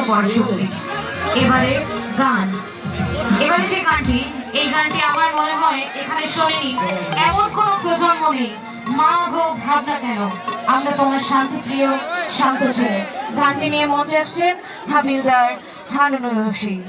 পরশক্তি। এবারে গান, এবারে যে গানটি, এই গানটি আমার মনে হয় এখানে শোনেনি এমন কোন প্রজন্ম নেই। মা গো ভাবনা কেন, আমরা তোমার শান্তিপ্রিয় শান্ত ছেলে। গানটি নিয়ে মঞ্চে আসছেন হাবিলদার হারুনুর রশিদ।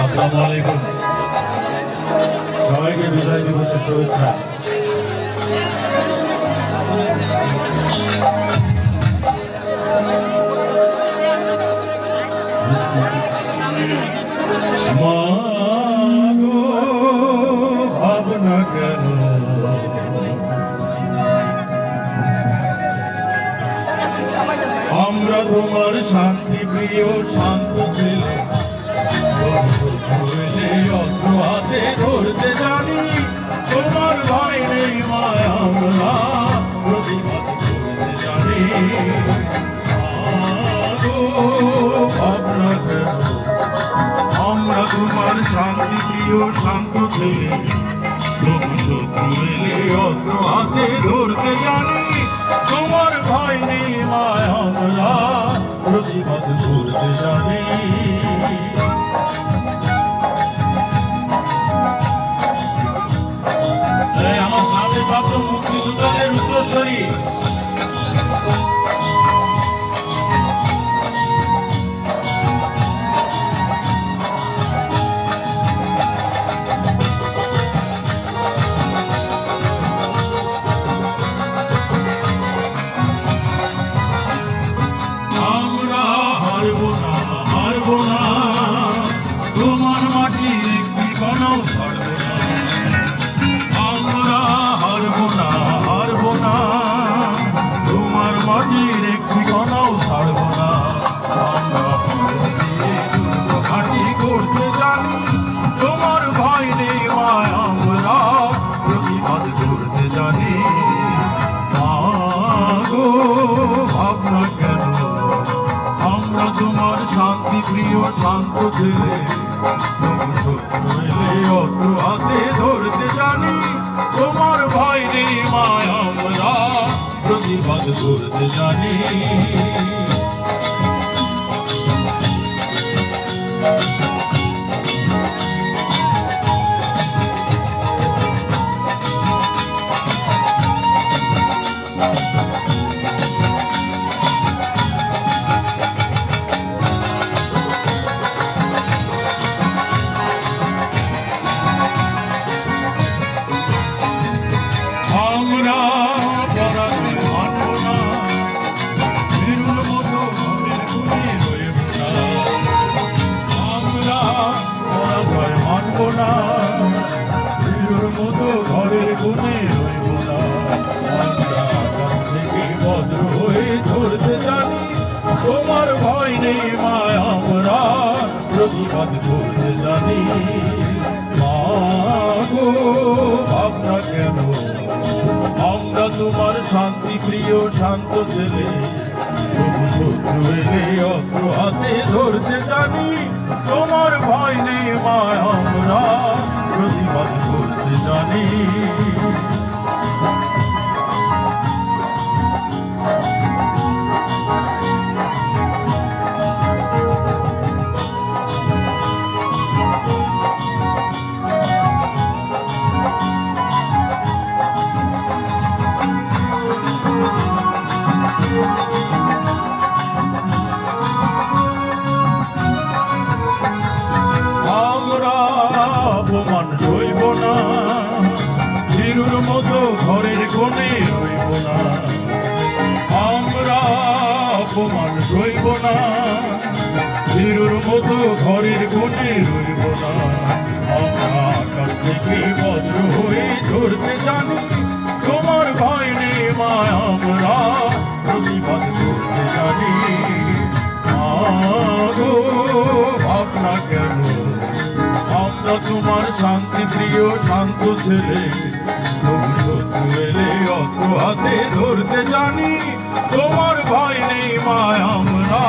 আসসালামু আলাইকুম, সবাইকে বিজয় দিবসের শুভেচ্ছা। মা গো ভাবনা কেন, আমরা তোমার শান্তি প্রিয় শান্ত ছেলে, অস্ত্র হাতে ধরতে জানি, তোমার ভয় নেই মায় আমরা প্রতিবাদ করতে জানি। ভাবনা কেন, আমরা তোমার শান্তি প্রিয় শান্ত ছেলে, শত্রু এলে অস্ত্র হাতে ধরতে জানি, তোমার ভয় নেই মায় আমরা প্রতিবাদ করতে জানি। আমার সামনে প্রাপ্ত মুক্তিযোদ্ধাদের উত্তরসূরি আমরা হারবো না, হারবো না, তোমার মাটির একটি কণাও ছাড়বো না। আমরা হারবো না, হারবো না, তোমার মাটির একটি কণাও ছাড়বো না। আমরা ঘাটি করতে জানি, তোমার ভয় নেই মায় আমরা প্রতিবাদ করতে জানি। গো ভাবনা কেন, আমরা তোমার শান্তি প্রিয় শান্ত ছেলে, শত্রু এলে অস্ত্র হাতে ধরতে জানি, তোমার ভয় নেই মায় আমরা প্রতিবাদ করতে জানি। আমরা পরাজয় মানব না, বীরুর মতো ঘরের কোণে রইব না। আমরা পরাজয় মানব না, বীরুর মতো ঘরের কোণে রইব না। আমরা আকাশ থেকে বজ্র হয়ে ধরতে জানি, তোমার ভয় নেই মায় আমরা প্রতিবাদ করতে জানি। মা গো ভাবনা কেন, আমরা তোমার শান্তি প্রিয় শান্ত ছেলে, তবু শত্রু এলে অস্ত্র হাতে ধরতে জানি, তোমার ভয় নেই মায় আমরা প্রতিবাদ করতে জানি। আমরা অপমান সইব না, বীরুর মতো ঘরের কোণে রইব না। আমরা অপমান সইব না, বীরুর মতো ঘরের কোণে রইব না। আমরা আকাশ থেকে বজ্র হয়ে ধরতে জানি, তোমার ভয় নেই মায় আমরা প্রতিবাদ করতে জানি। গো ভাবনা কেন, আমরা তোমার শান্তি প্রিয় শান্ত ছেলে, তবু শত্রু এলে অস্ত্র হাতে ধরতে জানি, তোমার ভয় নেই মায় আমরা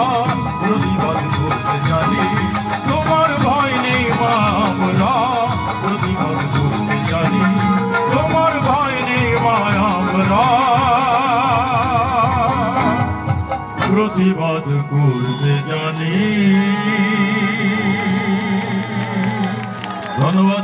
প্রতিবাদ করতে জানি। ধন্যবাদ।